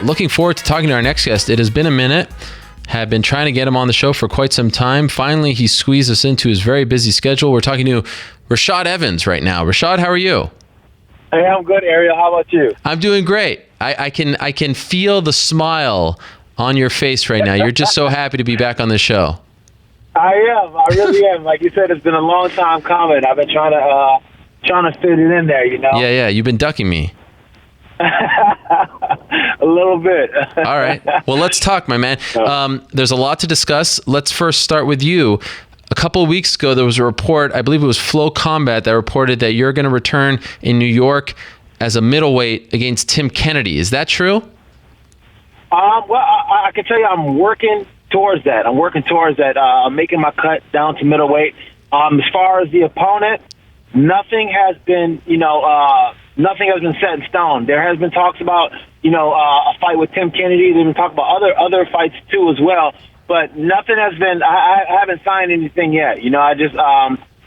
looking forward to talking to our next guest. It has been a minute. Have been trying to get him on the show for quite some time. Finally, he squeezed us into his very busy schedule. We're talking to Rashad Evans right now. Rashad, how are you? Hey, I'm good, Ariel. How about you? I'm doing great. I can feel the smile on your face right now. You're just so happy to be back on the show. I am. I really am. Like you said, it's been a long time coming. I've been trying to fit it in there, you know? Yeah. You've been ducking me. A little bit. All right. Well, let's talk, my man. There's a lot to discuss. Let's first start with you. A couple of weeks ago, there was a report, I believe it was Flow Combat, that reported that you're going to return in New York as a middleweight against Tim Kennedy. Is that true? Well, I can tell you I'm working towards that. I'm making my cut down to middleweight. As far as the opponent, nothing has been set in stone. There has been talks about, a fight with Tim Kennedy. There's been talk about other fights too as well. But nothing has been. I haven't signed anything yet. I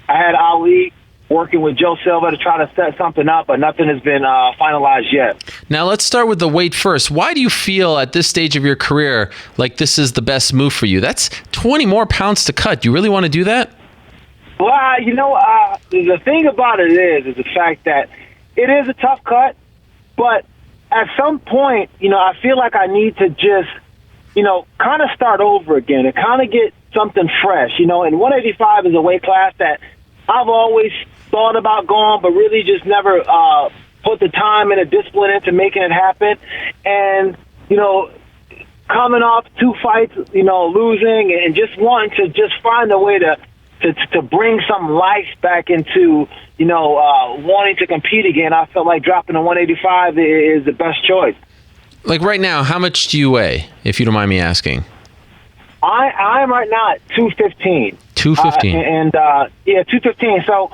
had Ali working with Joe Silva to try to set something up, but nothing has been finalized yet. Now let's start with the weight first. Why do you feel at this stage of your career like this is the best move for you? That's 20 more pounds to cut. Do you really want to do that? Well, the thing about it is the fact that it is a tough cut, but at some point, I feel like I need to just, kind of start over again and kind of get something fresh, and 185 is a weight class that I've always thought about going, but really just never put the time and the discipline into making it happen. And, coming off 2 fights, losing and just wanting to just find a way to bring some life back into, wanting to compete again, I felt like dropping to 185 is the best choice. Like right now, how much do you weigh, if you don't mind me asking? I'm right now at 215. 215. 215. So,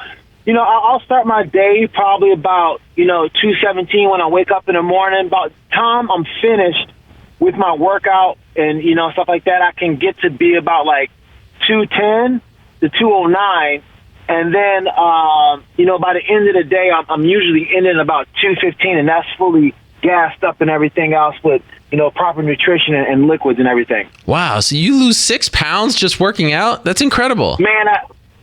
I'll start my day probably about, 217 when I wake up in the morning. About the time I'm finished with my workout and, stuff like that, I can get to be about like 210 to 209. And then, by the end of the day, I'm usually in at about 215, and that's fully gassed up and everything else with, proper nutrition and liquids and everything. Wow. So you lose 6 pounds just working out? That's incredible. Man,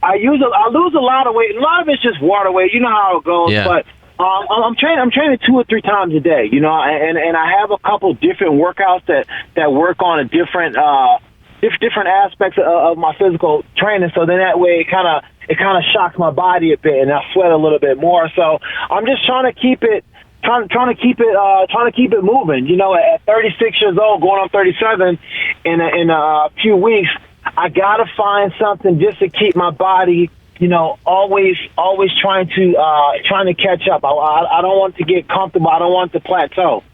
I lose a lot of weight. A lot of it's just water weight. You know how it goes. Yeah. But I'm training 2 or 3 times a day, and I have a couple different workouts that work on a different aspects of my physical training. So then that way it kind of shocks my body a bit and I sweat a little bit more. So I'm just trying to keep it moving. At 36 years old, going on 37 in a few weeks, I gotta find something just to keep my body, always trying to catch up. I don't want to get comfortable. I don't want to plateau.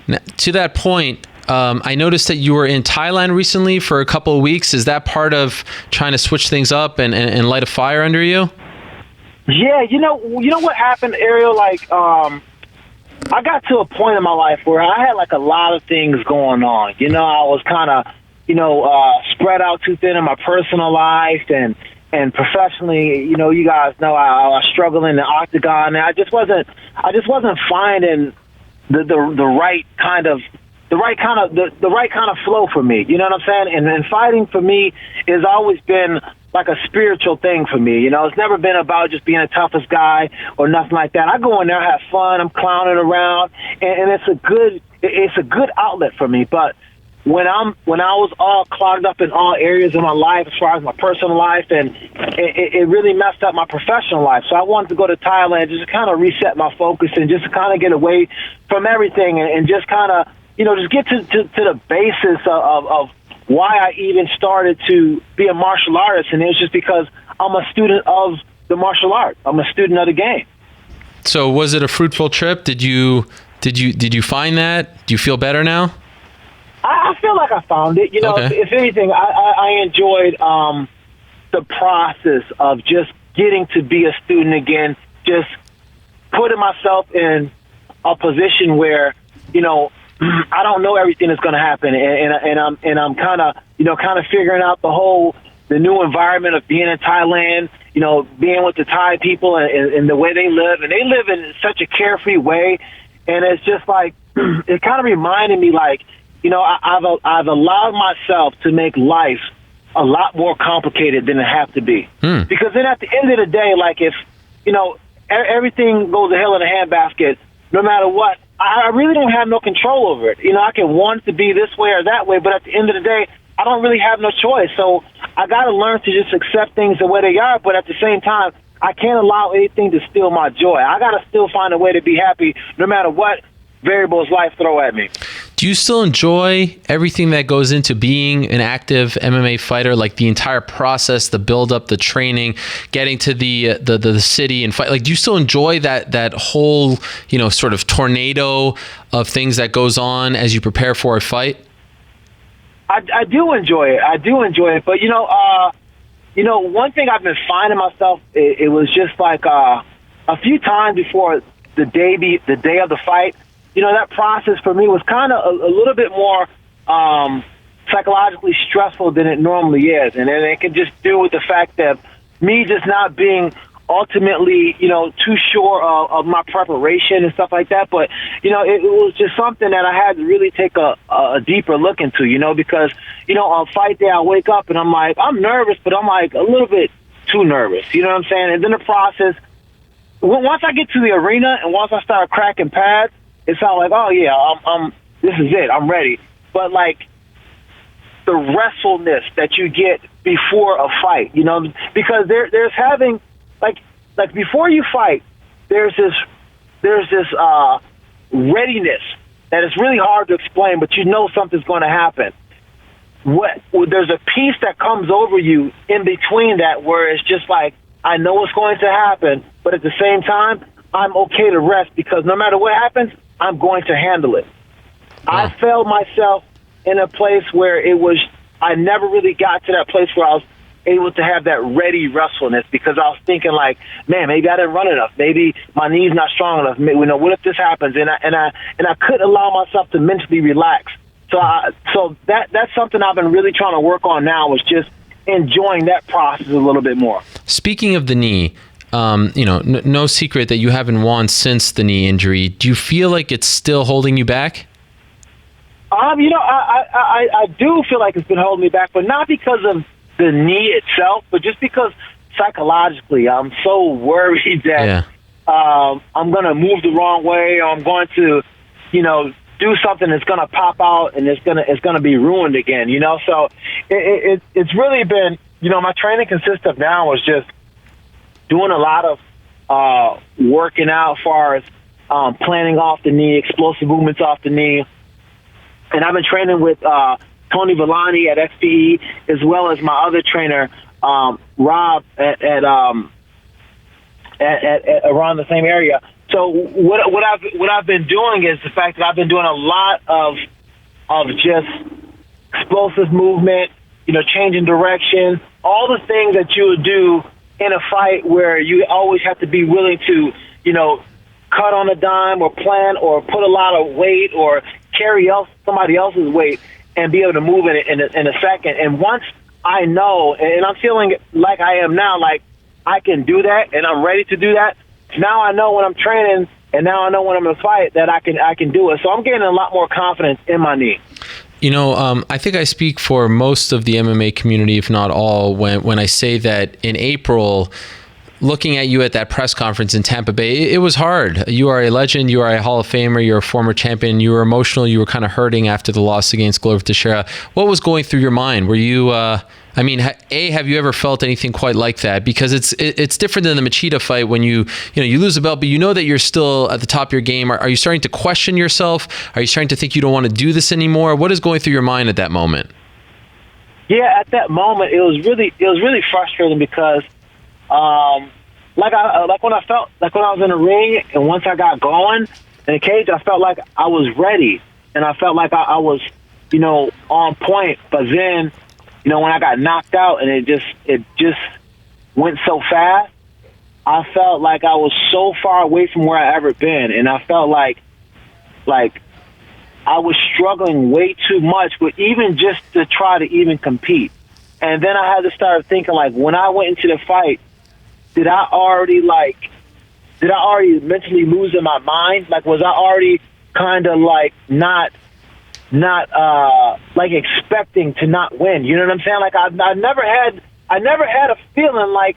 Now, to that point, I noticed that you were in Thailand recently for a couple of weeks. Is that part of trying to switch things up and light a fire under you? Yeah, you know what happened, Ariel? I got to a point in my life where I had like a lot of things going on. I was kind of, spread out too thin in my personal life and professionally. You guys know I was struggling in the octagon, and I just wasn't finding the right kind of flow for me. You know what I'm saying? And fighting for me has always been like a spiritual thing for me. It's never been about just being the toughest guy or nothing like that. I go in there, have fun, I'm clowning around, and it's a good outlet for me. But when I was all clogged up in all areas of my life, as far as my personal life, and it really messed up my professional life. So I wanted to go to Thailand just to kind of reset my focus and just to kind of get away from everything and just kind of, just get to the basis of why I even started to be a martial artist, and it's just because I'm a student of the martial art. I'm a student of the game. So was it a fruitful trip? Did you find that? Do you feel better now? I feel like I found it. Okay. If anything, I enjoyed the process of just getting to be a student again, just putting myself in a position where, I don't know everything that's going to happen, and I'm kind of figuring out the new environment of being in Thailand, being with the Thai people and the way they live, and they live in such a carefree way, And it's just like, it kind of reminded me, like, you know, I've allowed myself to make life a lot more complicated than it has to be. Because then at the end of the day, like, if, you know, everything goes to hell in a handbasket, no matter what, I really don't have no control over it. You know, I can want it to be this way or that way, but at the end of the day, I don't really have no choice. So I got to learn to just accept things the way they are, but at the same time, I can't allow anything to steal my joy. I got to still find a way to be happy no matter what variables life throw at me. Do you still enjoy everything that goes into being an active MMA fighter, like the entire process, the build-up, the training, getting to the city and fight? Like, do you still enjoy that whole, you know, sort of tornado of things that goes on as you prepare for a fight? I do enjoy it. I do enjoy it. But, you know, one thing I've been finding myself, it was just like a few times before the day of the fight, you know, that process for me was kind of a little bit more psychologically stressful than it normally is. And it can just do with the fact that me just not being ultimately, you know, too sure of my preparation and stuff like that. But, you know, it was just something that I had to really take a deeper look into, you know, because, you know, on fight day I wake up and I'm like, I'm nervous, but I'm like a little bit too nervous. You know what I'm saying? And then the process, once I get to the arena and once I start cracking pads, it's all like, oh yeah, I'm this is it, I'm ready. But like the restfulness that you get before a fight, you know, because there's having like before you fight, there's this readiness that is really hard to explain, but you know something's going to happen. There's a peace that comes over you in between that where it's just like, I know what's going to happen, but at the same time, I'm okay to rest because no matter what happens, I'm going to handle it. I felt myself in a place where I never really got to that place where I was able to have that ready restfulness because I was thinking like, man, maybe I didn't run enough. Maybe my knee's not strong enough. You know, what if this happens? And I couldn't allow myself to mentally relax. So that's something I've been really trying to work on now is just enjoying that process a little bit more. Speaking of the knee, you know, no secret that you haven't won since the knee injury. Do you feel like it's still holding you back? You know, I do feel like it's been holding me back, but not because of the knee itself, but just because psychologically I'm so worried that I'm going to move the wrong way or I'm going to, you know, do something that's going to pop out and it's going to be ruined again, you know? So it's really been, you know, my training consists of now is just doing a lot of working out as far as planning off the knee, explosive movements off the knee. And I've been training with Tony Villani at XPE as well as my other trainer, Rob at around the same area. So what I've been doing is the fact that I've been doing a lot of just explosive movement, you know, changing direction, all the things that you would do in a fight where you always have to be willing to, you know, cut on a dime or plan or put a lot of weight or carry somebody else's weight and be able to move in a second. And once I know, and I'm feeling like I am now, like I can do that and I'm ready to do that. Now I know when I'm training and now I know when I'm in a fight that I can do it. So I'm getting a lot more confidence in my knee. You know, I think I speak for most of the MMA community, if not all, when I say that in April, looking at you at that press conference in Tampa Bay, it was hard. You are a legend. You are a Hall of Famer. You're a former champion. You were emotional. You were kind of hurting after the loss against Glover Teixeira. What was going through your mind? Were you, I mean, have you ever felt anything quite like that? Because it's different than the Machida fight when you lose a belt, but you know that you're still at the top of your game. Are you starting to question yourself? Are you starting to think you don't want to do this anymore? What is going through your mind at that moment? Yeah, at that moment, it was really frustrating because, like when I was in the ring and once I got going in the cage, I felt like I was ready and I felt like I was, you know, on point. But then, you know, when I got knocked out and it just went so fast, I felt like I was so far away from where I ever been, and I felt like I was struggling way too much with even just to try to even compete. And then I had to start thinking, like, when I went into the fight, did I already did I already mentally lose in my mind? Like, was I already kind of like not like expecting to not win? You know what I'm saying? Like, I never had a feeling like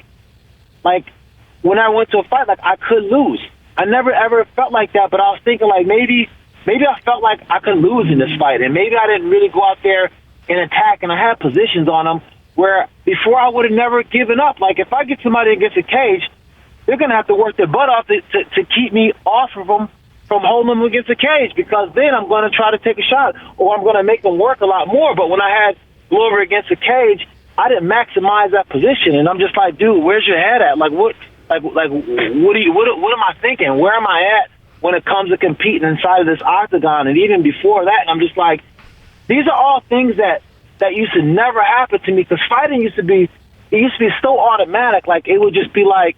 when I went to a fight, like I could lose. I never ever felt like that, but I was thinking like maybe I felt like I could lose in this fight, and maybe I didn't really go out there and attack, and I had positions on them where before I would have never given up. Like, if I get somebody against the cage, they're going to have to work their butt off to keep me off of them from holding them against the cage, because then I'm going to try to take a shot, or I'm going to make them work a lot more. But when I had Glover against the cage, I didn't maximize that position, and I'm just like, dude, where's your head at? Like, what am I thinking? Where am I at when it comes to competing inside of this octagon? And even before that, I'm just like, these are all things that used to never happen to me, because fighting used to be so automatic. Like, it would just be like,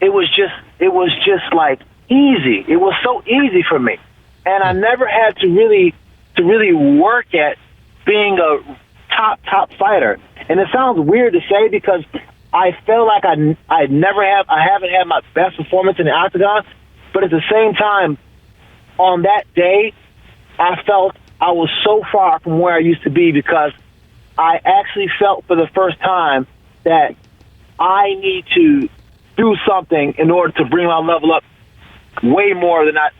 it was just like easy. It was so easy for me, and I never had to really work at being a top fighter. And it sounds weird to say, because I feel like I haven't had my best performance in the octagon, but at the same time, on that day, I felt I was so far from where I used to be, because I actually felt for the first time that I need to do something in order to bring my level up way more than I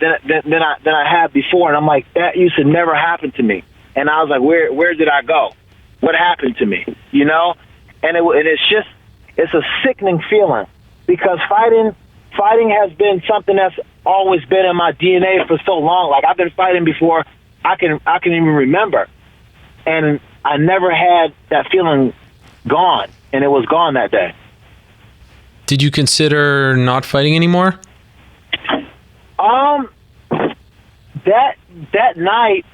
have before. And I'm like, that used to never happen to me. And I was like, where did I go? What happened to me? You know? And it's a sickening feeling, because fighting has been something that's always been in my DNA for so long. Like, I've been fighting before I can even remember, and I never had that feeling gone, and it was gone that day. Did you consider not fighting anymore? That night,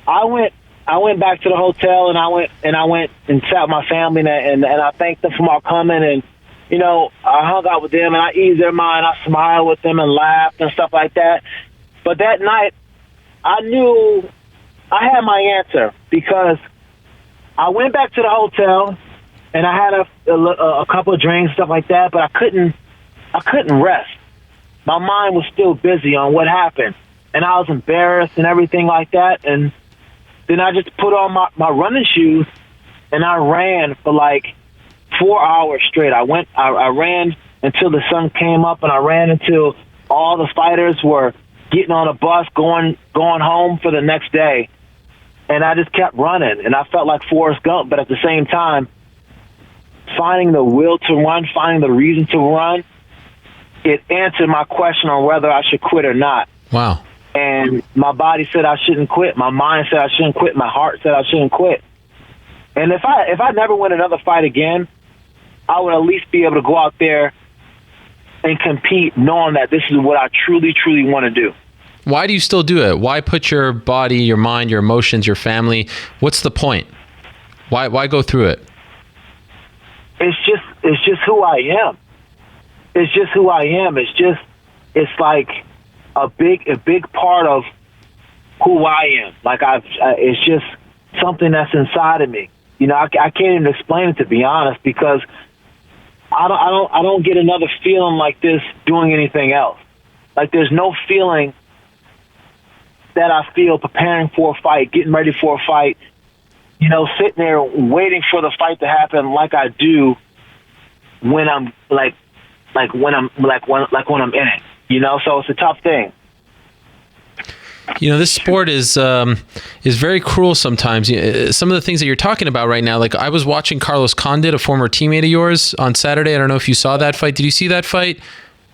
I went back to the hotel, and I went and sat with my family, and I thanked them for my coming, and you know, I hung out with them, and I eased their mind. I smiled with them and laughed and stuff like that. But that night, I knew I had my answer, because I went back to the hotel, and I had a couple of drinks, stuff like that, but I couldn't rest. My mind was still busy on what happened, and I was embarrassed and everything like that. And then I just put on my running shoes, and I ran for like 4 hours straight. I ran until the sun came up, and I ran until all the fighters were getting on a bus, going home for the next day. And I just kept running, and I felt like Forrest Gump, but at the same time, finding the will to run, finding the reason to run, it answered my question on whether I should quit or not. Wow. And my body said I shouldn't quit. My mind said I shouldn't quit. My heart said I shouldn't quit. And if I never win another fight again, I would at least be able to go out there and compete knowing that this is what I truly, truly want to do. Why do you still do it? Why put your body, your mind, your emotions, your family? What's the point? Why go through it? It's just who I am. It's just who I am. It's like a big part of who I am. Like it's just something that's inside of me. You know, I can't even explain it, to be honest, because I don't get another feeling like this doing anything else. Like, there's no feeling that I feel preparing for a fight, getting ready for a fight, you know, sitting there waiting for the fight to happen, like I do when I'm when I'm in it. You know, so it's a tough thing. You know, this sport is very cruel sometimes. Some of the things that you're talking about right now, like I was watching Carlos Condit, a former teammate of yours, on Saturday. I don't know if you saw that fight. Did you see that fight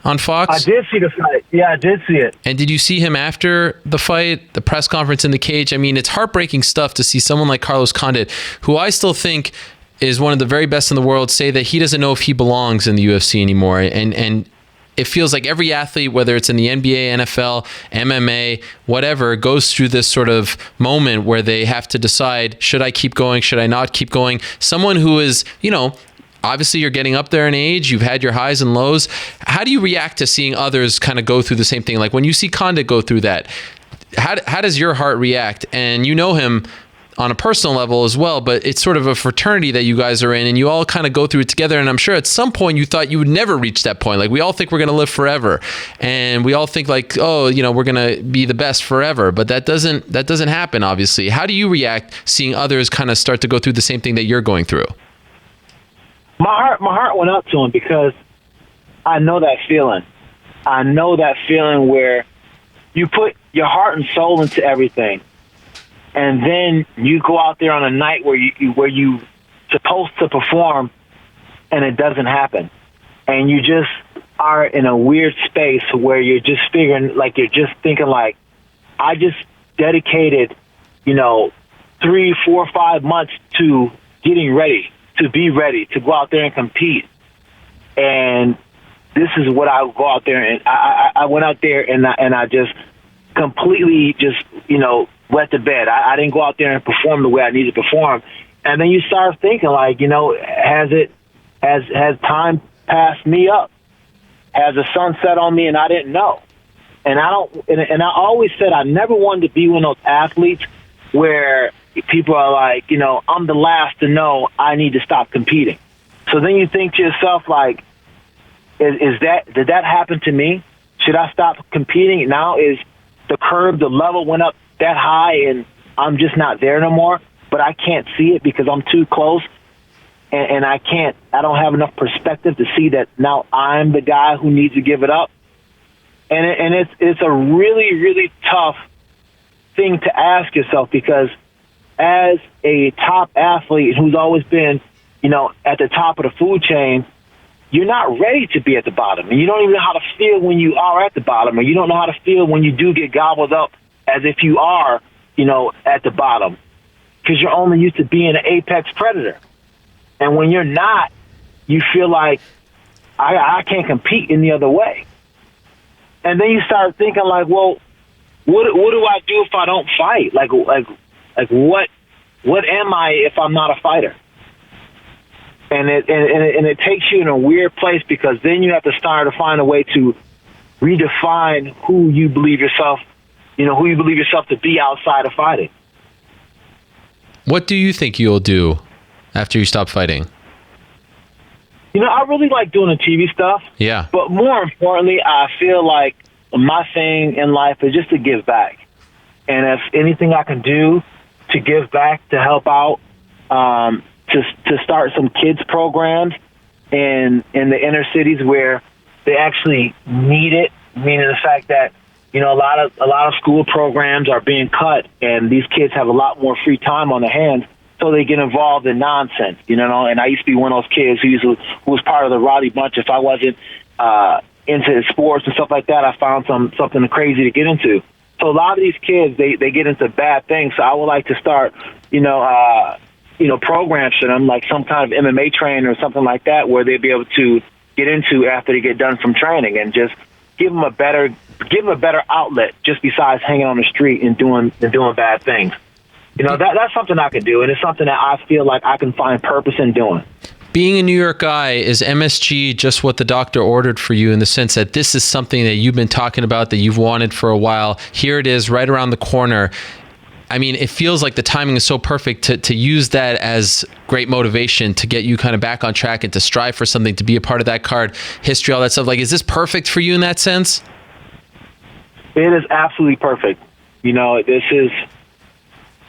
on Fox? I did see the fight. Yeah, I did see it. And did you see him after the fight, the press conference in the cage? I mean, it's heartbreaking stuff to see someone like Carlos Condit, who I still think is one of the very best in the world, say that he doesn't know if he belongs in the UFC anymore. And it feels like every athlete, whether it's in the NBA, NFL, MMA, whatever, goes through this sort of moment where they have to decide, should I keep going? Should I not keep going? Someone who is, you know, obviously you're getting up there in age, you've had your highs and lows. How do you react to seeing others kind of go through the same thing? Like when you see Condit go through that, how does your heart react? And you know him on a personal level as well, but it's sort of a fraternity that you guys are in, and you all kind of go through it together. And I'm sure at some point you thought you would never reach that point. Like, we all think we're going to live forever, and we all think like, oh, we're going to be the best forever, but that doesn't happen, obviously. How do you react seeing others kind of start to go through the same thing that you're going through? My heart went up to him because I know that feeling. I know that feeling where you put your heart and soul into everything, and then you go out there on a night where you supposed to perform, and it doesn't happen, and you just are in a weird space where you're just thinking like, I just dedicated, 3, 4, 5 months to getting ready, to be ready, to go out there and compete, and this is what I go out there and I went out there and I just completely just, wet the bed. I didn't go out there and perform the way I needed to perform. And then you start thinking like, has time passed me up? Has the sun set on me and I didn't know? And I always said I never wanted to be one of those athletes where people are like, I'm the last to know I need to stop competing. So then you think to yourself like, did that happen to me? Should I stop competing? Now is the level went up that high and I'm just not there no more, but I can't see it because I'm too close and I don't have enough perspective to see that now I'm the guy who needs to give it up. And it's a really, really tough thing to ask yourself because as a top athlete who's always been, at the top of the food chain, you're not ready to be at the bottom. And you don't even know how to feel when you are at the bottom, or you don't know how to feel when you do get gobbled up as if you are, at the bottom, because you're only used to being an apex predator. And when you're not, you feel like, I can't compete any other way. And then you start thinking like, well, what do I do if I don't fight? Like what am I if I'm not a fighter? And it takes you in a weird place because then you have to start to find a way to redefine who you believe yourself to be outside of fighting. What do you think you'll do after you stop fighting? I really like doing the TV stuff. Yeah. But more importantly, I feel like my thing in life is just to give back. And if anything I can do to give back, to help out, to start some kids programs in the inner cities where they actually need it, meaning the fact that, a lot of school programs are being cut and these kids have a lot more free time on their hands, so they get involved in nonsense, and I used to be one of those kids who was part of the rowdy bunch. If I wasn't into sports and stuff like that, I found something crazy to get into. So a lot of these kids, they get into bad things. So I would like to start, programs for them, like some kind of MMA training or something like that, where they'd be able to get into after they get done from training, and just give them a better outlet, just besides hanging on the street and doing bad things. That's something I can do, and it's something that I feel like I can find purpose in doing. Being a New York guy, is MSG just what the doctor ordered for you, in the sense that this is something that you've been talking about, that you've wanted for a while? Here it is, right around the corner. I mean, it feels like the timing is so perfect to use that as great motivation to get you kind of back on track and to strive for something, to be a part of that card, history, all that stuff. Like, is this perfect for you in that sense? It is absolutely perfect. This is,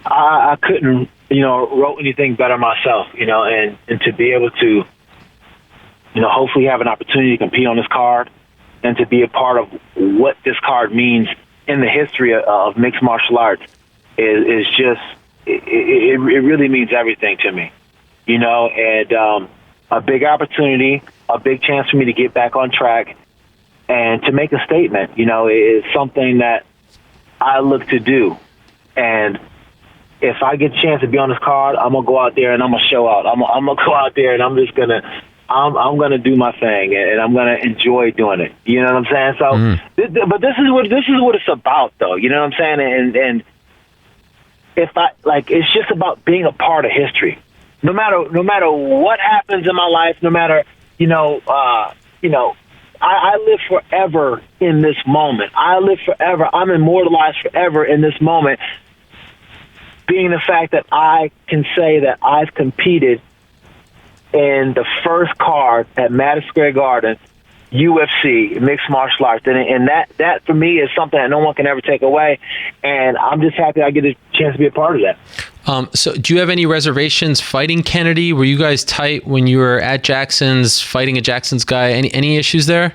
I couldn't, wrote anything better myself, and to be able to, hopefully have an opportunity to compete on this card and to be a part of what this card means in the history of mixed martial arts is just, it really means everything to me, and a big opportunity, a big chance for me to get back on track and to make a statement. It's something that I look to do. And if I get a chance to be on this card, I'm gonna go out there and I'm gonna show out. I'm gonna go out there and I'm gonna do my thing, and I'm gonna enjoy doing it. You know what I'm saying? So, but this is what it's about, though. You know what I'm saying? And if it's just about being a part of history. No matter what happens in my life, no matter I live forever in this moment. I live forever. I'm immortalized forever in this moment. being the fact that I can say that I've competed in the first card at Madison Square Garden, UFC, mixed martial arts. And that for me is something that no one can ever take away. And I'm just happy I get a chance to be a part of that. So do you have any reservations fighting Kennedy? Were you guys tight when you were at Jackson's, fighting a Jackson's guy? Any issues there?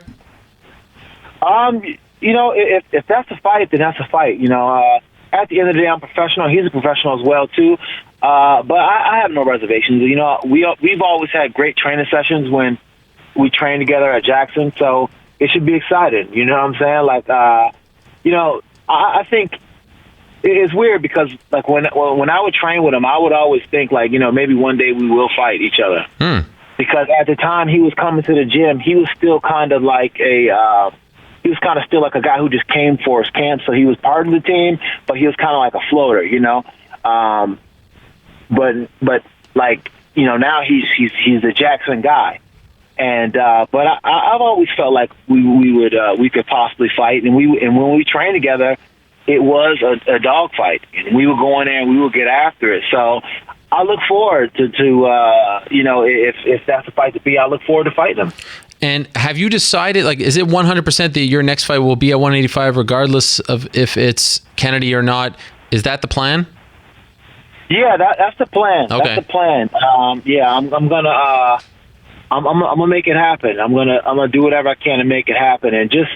If that's a fight, then that's a fight. At the end of the day, I'm professional. He's a professional as well, too. But I have no reservations. We've always had great training sessions when we train together at Jackson, so it should be exciting. You know what I'm saying? Like, I think it's weird because, like, when I would train with him, I would always think, like, maybe one day we will fight each other. Because at the time he was coming to the gym, he was still kind of like he was kind of still like a guy who just came for his camp, so he was part of the team, but he was kind of like a floater, But now he's the Jackson guy, and but I've always felt like we could possibly fight, and when we trained together, it was a dog fight, and we would go in there and we would get after it. So I look forward to if that's a fight to be, I look forward to fighting him. And have you decided, like, is it 100% that your next fight will be at 185 regardless of if it's Kennedy or not? Is that the plan? Yeah, that's the plan. Okay. That's the plan. I'm gonna make it happen. I'm gonna do whatever I can to make it happen, and just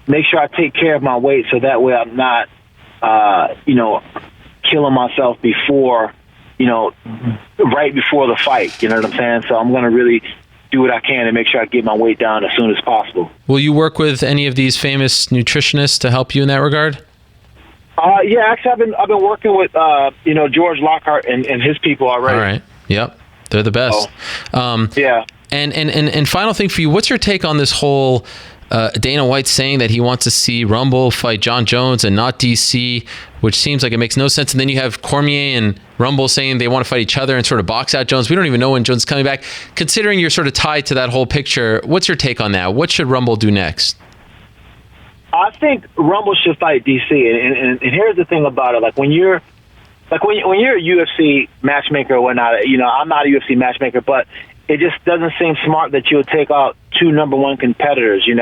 make sure I take care of my weight so that way I'm not killing myself before right before the fight. You know what I'm saying? So I'm gonna really do what I can to make sure I get my weight down as soon as possible. Will you work with any of these famous nutritionists to help you in that regard? Yeah, actually, I've been working with George Lockhart and his people already. All right. Yep, they're the best. Yeah. And final thing for you, what's your take on this whole Dana White saying that he wants to see Rumble fight John Jones and not DC, which seems like it makes no sense. And then you have Cormier and Rumble saying they want to fight each other and sort of box out Jones. We don't even know when Jones is coming back. Considering you're sort of tied to that whole picture, what's your take on that? What should Rumble do next? I think Rumble should fight DC, and here's the thing about it: when you're a UFC matchmaker or whatnot, I'm not a UFC matchmaker, but it just doesn't seem smart that you would take out two number one competitors, and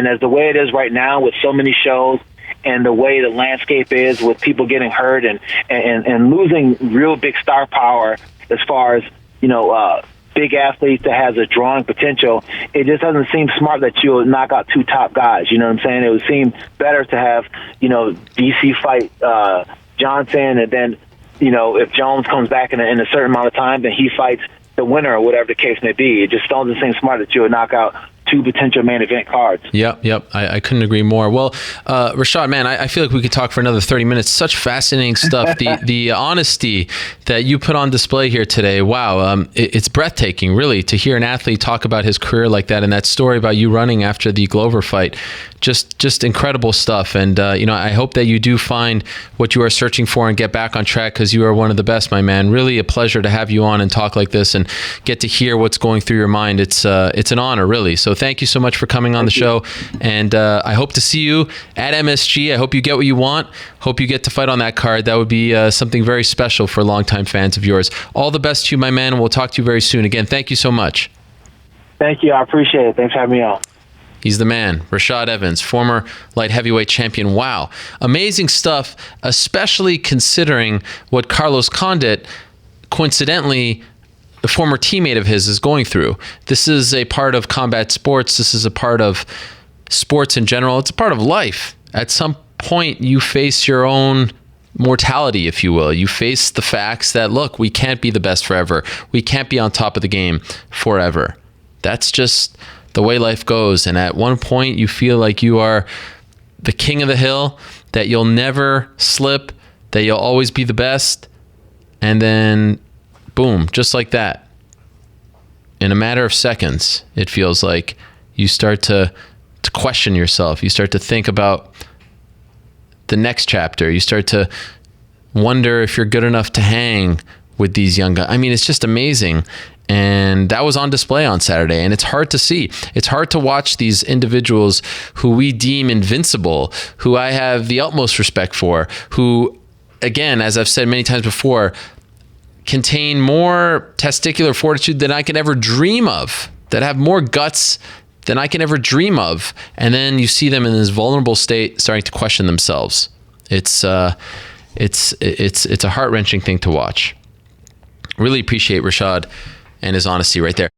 as the way it is right now with so many shows and the way the landscape is with people getting hurt and losing real big star power as far as big athletes that has a drawing potential, it just doesn't seem smart that you'll knock out two top guys. You know what I'm saying? It would seem better to have, DC fight Johnson, and then, if Jones comes back in a certain amount of time, then he fights the winner or whatever the case may be. It just doesn't seem smart that you would knock out two potential main event cards. Yep. I couldn't agree more. Well, Rashad, man, I feel like we could talk for another 30 minutes. Such fascinating stuff. The honesty that you put on display here today. Wow. It's breathtaking, really, to hear an athlete talk about his career like that, and that story about you running after the Glover fight. Just incredible stuff. And, I hope that you do find what you are searching for and get back on track, because you are one of the best, my man. Really a pleasure to have you on and talk like this and get to hear what's going through your mind. It's an honor, really. So thank you so much for coming on the show. And I hope to see you at MSG. I hope you get what you want. Hope you get to fight on that card. That would be something very special for longtime fans of yours. All the best to you, my man. And we'll talk to you very soon. Again, thank you so much. Thank you. I appreciate it. Thanks for having me on. He's the man, Rashad Evans, former light heavyweight champion. Wow. Amazing stuff, especially considering what Carlos Condit, coincidentally, a former teammate of his, is going through. This is a part of combat sports. This is a part of sports in general. It's a part of life. At some point, you face your own mortality, if you will. You face the facts that, look, we can't be the best forever. We can't be on top of the game forever. That's just the way life goes. And at one point, you feel like you are the king of the hill, that you'll never slip, that you'll always be the best. And then, boom, just like that, in a matter of seconds, it feels like you start to question yourself. You start to think about the next chapter. You start to wonder if you're good enough to hang with these young guys. I mean, it's just amazing. And that was on display on Saturday. And it's hard to see. It's hard to watch these individuals who we deem invincible, who I have the utmost respect for, who again, as I've said many times before, contain more testicular fortitude than I could ever dream of, that have more guts than I can ever dream of. And then you see them in this vulnerable state starting to question themselves. It's a heart-wrenching thing to watch. Really appreciate Rashad and his honesty right there.